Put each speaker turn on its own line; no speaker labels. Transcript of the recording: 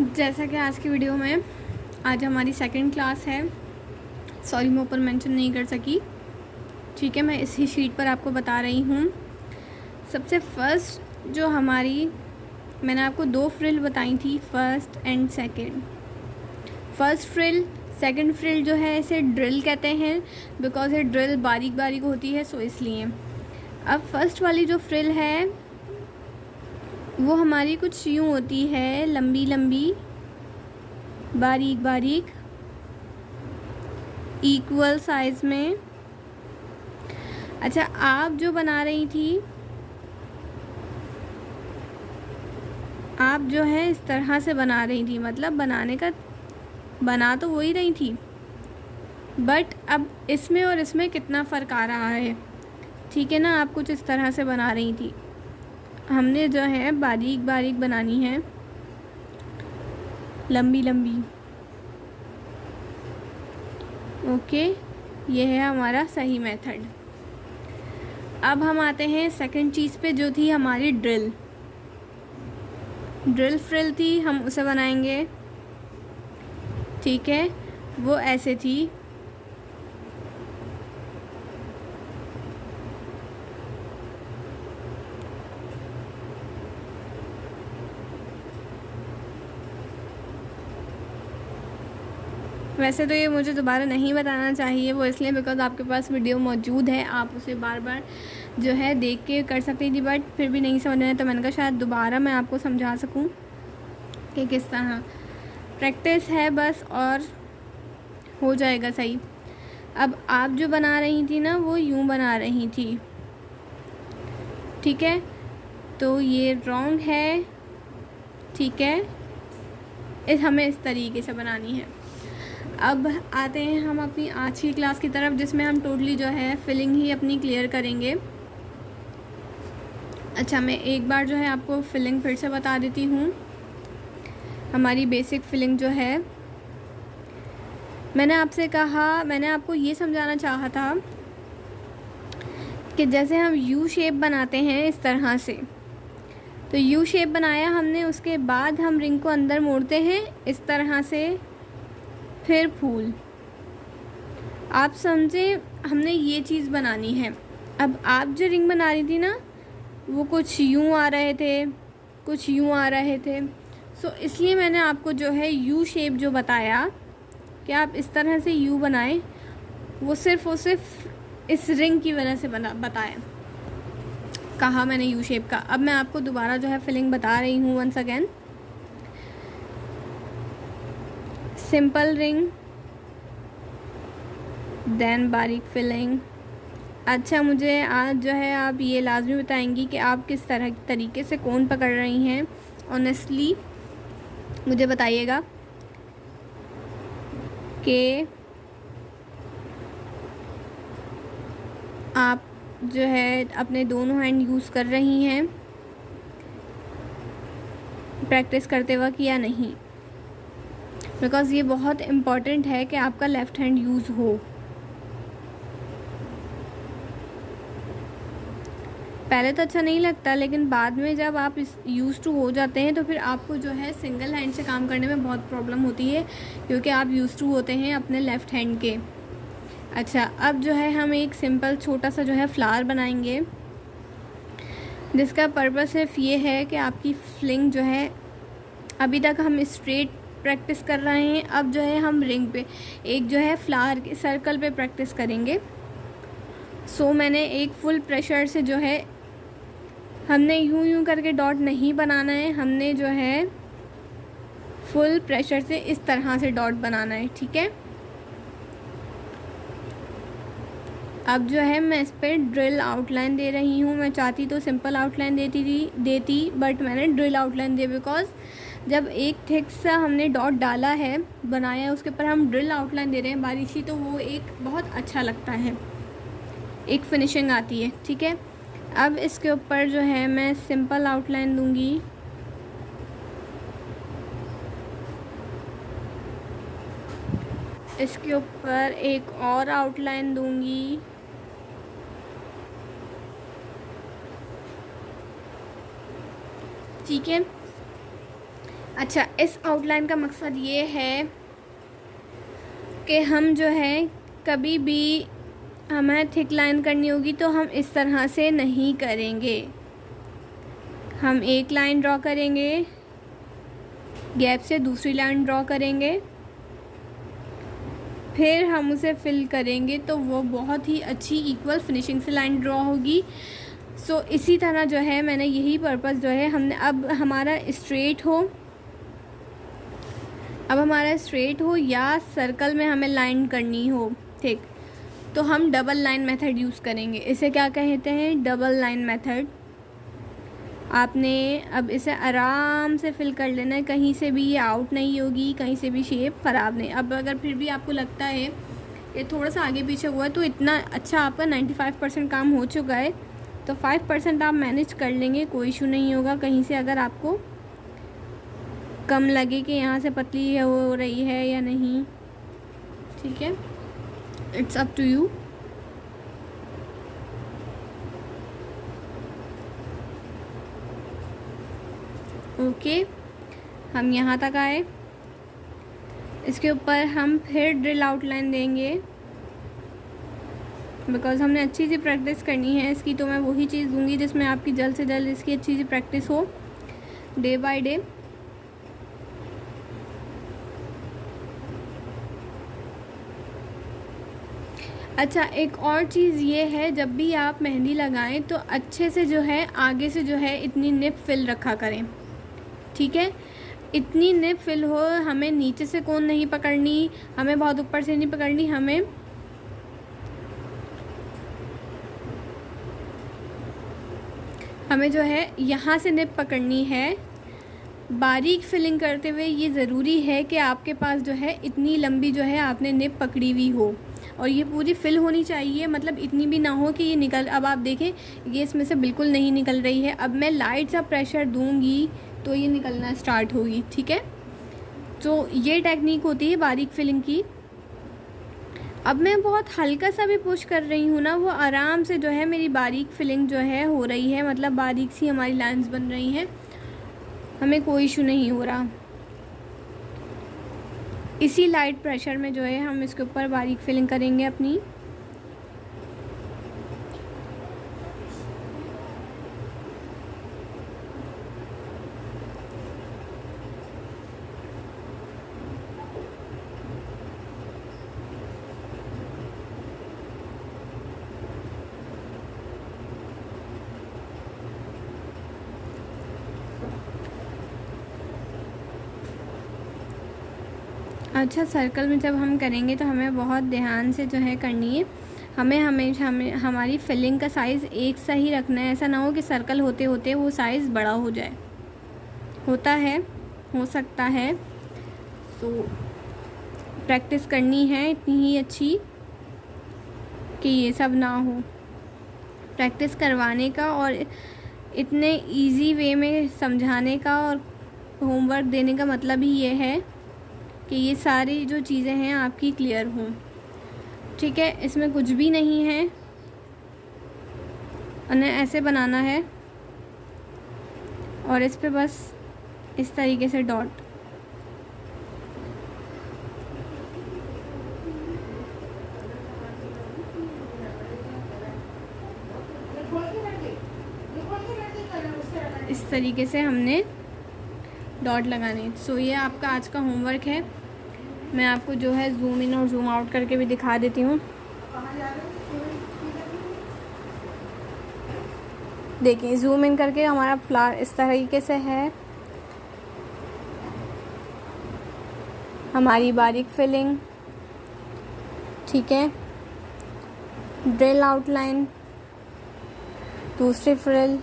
जैसा कि आज की वीडियो में आज हमारी सेकंड क्लास है। सॉरी मैं ऊपर मेंशन नहीं कर सकी। ठीक है, मैं इसी शीट पर आपको बता रही हूँ। सबसे फर्स्ट जो हमारी मैंने आपको 2 फ्रिल बताई थी, first and second. First frill, second frill जो है इसे ड्रिल कहते हैं बिकॉज ये ड्रिल बारीक बारीक होती है, सो इसलिए। अब फर्स्ट वाली जो फ्रिल है वो हमारी कुछ यूँ होती है, लंबी लंबी, बारीक बारीक, इक्वल साइज में। अच्छा, आप जो बना रही थी, आप जो है इस तरह से बना रही थी, मतलब बना तो वही रही थी, बट अब इसमें और इसमें कितना फ़र्क आ रहा है। ठीक है ना, आप कुछ इस तरह से बना रही थी, हमने जो है बारीक बारीक बनानी है, लंबी लंबी। ओके, ये है हमारा सही मेथड। अब हम आते हैं सेकंड चीज़ पे, जो थी हमारी ड्रिल फ्रिल थी, हम उसे बनाएंगे। ठीक है, वो ऐसे थी। वैसे तो ये मुझे दोबारा नहीं बताना चाहिए, वो इसलिए बिकॉज आपके पास वीडियो मौजूद है, आप उसे बार बार जो है देख के कर सकती थी, बट फिर भी नहीं समझ में आया तो मैंने कहा शायद दोबारा मैं आपको समझा सकूं कि किस तरह। प्रैक्टिस है बस और हो जाएगा सही। अब आप जो बना रही थी ना, वो यूँ बना रही थी। ठीक है, तो ये रॉन्ग है। ठीक है, हमें इस तरीके से बनानी है। अब आते हैं हम अपनी आज की क्लास की तरफ, जिसमें हम टोटली जो है फिलिंग ही अपनी क्लियर करेंगे। अच्छा, मैं एक बार जो है आपको फिलिंग फिर से बता देती हूँ। हमारी बेसिक फिलिंग जो है, मैंने आपको ये समझाना चाहा था कि जैसे हम यू शेप बनाते हैं इस तरह से, तो यू शेप बनाया हमने, उसके बाद हम रिंग को अंदर मोड़ते हैं इस तरह से, फिर फूल। आप समझे, हमने ये चीज़ बनानी है। अब आप जो रिंग बना रही थी ना, वो कुछ यूँ आ रहे थे, कुछ यूँ आ रहे थे, सो इसलिए मैंने आपको जो है यू शेप जो बताया कि आप इस तरह से यू बनाएं, वो सिर्फ इस रिंग की वजह से बताया, कहा मैंने यू शेप का। अब मैं आपको दोबारा जो है फिलिंग बता रही हूँ once again. Simple ring, then बारीक फिलिंग। अच्छा, मुझे आज जो है आप ये लाजमी बताएंगी कि आप किस तरीके से कोन पकड़ रही हैं। ऑनेस्टली मुझे बताइएगा कि आप जो है अपने दोनों हैंड यूज़ कर रही हैं प्रैक्टिस करते वक्त या नहीं, बिकॉज़ ये बहुत इम्पॉर्टेंट है कि आपका लेफ़्ट हैंड यूज़ हो। पहले तो अच्छा नहीं लगता, लेकिन बाद में जब आप इस यूज़ टू हो जाते हैं तो फिर आपको जो है सिंगल हैंड से काम करने में बहुत प्रॉब्लम होती है, क्योंकि आप यूज़ टू होते हैं अपने लेफ़्ट हैंड के। अच्छा, अब जो है हम एक सिंपल छोटा सा जो है फ्लावर बनाएंगे, जिसका पर्पस सिर्फ ये है कि आपकी फ्लिंग जो है, अभी तक हम स्ट्रेट प्रैक्टिस कर रहे हैं, अब जो है हम रिंग पे एक जो है फ्लावर के सर्कल पे प्रैक्टिस करेंगे। सो मैंने एक फुल प्रेशर से जो है, हमने यूं करके डॉट नहीं बनाना है, हमने जो है फुल प्रेशर से इस तरह से डॉट बनाना है। ठीक है, अब जो है मैं इस पर ड्रिल आउटलाइन दे रही हूँ। मैं चाहती तो सिंपल आउटलाइन देती, बट मैंने ड्रिल आउटलाइन दी बिकॉज जब एक थिक सा हमने डॉट डाला है, बनाया, उसके ऊपर हम ड्रिल आउटलाइन दे रहे हैं बारीक सी, तो वो एक बहुत अच्छा लगता है, एक फिनिशिंग आती है। ठीक है, अब इसके ऊपर जो है मैं सिंपल आउटलाइन दूंगी। इसके ऊपर एक और आउटलाइन दूंगी। ठीक है, अच्छा, इस आउटलाइन का मकसद ये है कि हम जो है कभी भी हमें थिक लाइन करनी होगी तो हम इस तरह से नहीं करेंगे। हम एक लाइन ड्रॉ करेंगे, गैप से दूसरी लाइन ड्रॉ करेंगे, फिर हम उसे फिल करेंगे तो वो बहुत ही अच्छी इक्वल फिनिशिंग से लाइन ड्रॉ होगी। सो इसी तरह जो है मैंने यही पर्पस जो है हमने अब हमारा स्ट्रेट हो या सर्कल में हमें लाइन करनी हो, ठीक, तो हम डबल लाइन मेथड यूज़ करेंगे। इसे क्या कहते हैं? Double line method. आपने अब इसे आराम से फिल कर लेना है, कहीं से भी ये आउट नहीं होगी, कहीं से भी शेप ख़राब नहीं। अब अगर फिर भी आपको लगता है ये थोड़ा सा आगे पीछे हुआ है तो इतना अच्छा आपका 95% काम हो चुका है, तो 5% आप मैनेज कर लेंगे, कोई इशू नहीं होगा। कहीं से अगर आपको कम लगे कि यहाँ से पतली हो रही है या नहीं, ठीक है, it's up to you. Okay, हम यहाँ तक आए। इसके ऊपर हम फिर ड्रिल आउटलाइन देंगे, बिकॉज़ हमने अच्छी सी प्रैक्टिस करनी है इसकी, तो मैं वही चीज़ दूंगी जिसमें आपकी जल्द से जल्द इसकी अच्छी सी प्रैक्टिस हो डे बाय डे। अच्छा, एक और चीज़ ये है, जब भी आप मेहंदी लगाएं तो अच्छे से जो है आगे से जो है इतनी निप फिल रखा करें, ठीक है, इतनी निप फिल हो। हमें नीचे से कोन नहीं पकड़नी, हमें बहुत ऊपर से नहीं पकड़नी, हमें जो है यहाँ से निप पकड़नी है। बारीक फिलिंग करते हुए ये ज़रूरी है कि आपके पास जो है इतनी लंबी जो है आपने निप पकड़ी हुई हो, और ये पूरी फिल होनी चाहिए, मतलब इतनी भी ना हो कि ये निकल। अब आप देखें ये इसमें से बिल्कुल नहीं निकल रही है। अब मैं लाइट सा प्रेशर दूंगी तो ये निकलना स्टार्ट होगी, ठीक है। तो ये टेक्निक होती है बारीक फिलिंग की। अब मैं बहुत हल्का सा भी पुश कर रही हूँ ना, वो आराम से जो है मेरी बारीक फिलिंग जो है हो रही है, मतलब बारीक सी हमारी लाइंस बन रही हैं, हमें कोई इशू नहीं हो रहा। इसी लाइट प्रेशर में जो है हम इसके ऊपर बारीक फिलिंग करेंगे अपनी। अच्छा, सर्कल में जब हम करेंगे तो हमें बहुत ध्यान से जो है करनी है। हमें हमेशा हमारी फिलिंग का साइज़ एक सा ही रखना है। ऐसा ना हो कि सर्कल होते होते वो साइज़ बड़ा हो जाए, होता है, हो सकता है। तो प्रैक्टिस करनी है इतनी ही अच्छी कि ये सब ना हो। प्रैक्टिस करवाने का और इतने इजी वे में समझाने का और होमवर्क देने का मतलब ही ये है कि ये सारी जो चीज़ें हैं आपकी क्लियर हों, ठीक है। इसमें कुछ भी नहीं है, उन्हें ऐसे बनाना है और इस पे बस इस तरीके से डॉट। इस तरीके से हमने डॉट लगाने। सो ये आपका आज का होमवर्क है। मैं आपको जो है जूम इन और जूम आउट करके भी दिखा देती हूँ। देखिए, जूम इन करके हमारा फ्लावर इस तरीके से है, हमारी बारीक फिलिंग, ठीक है, ड्रिल आउटलाइन, दूसरी फ्रिल,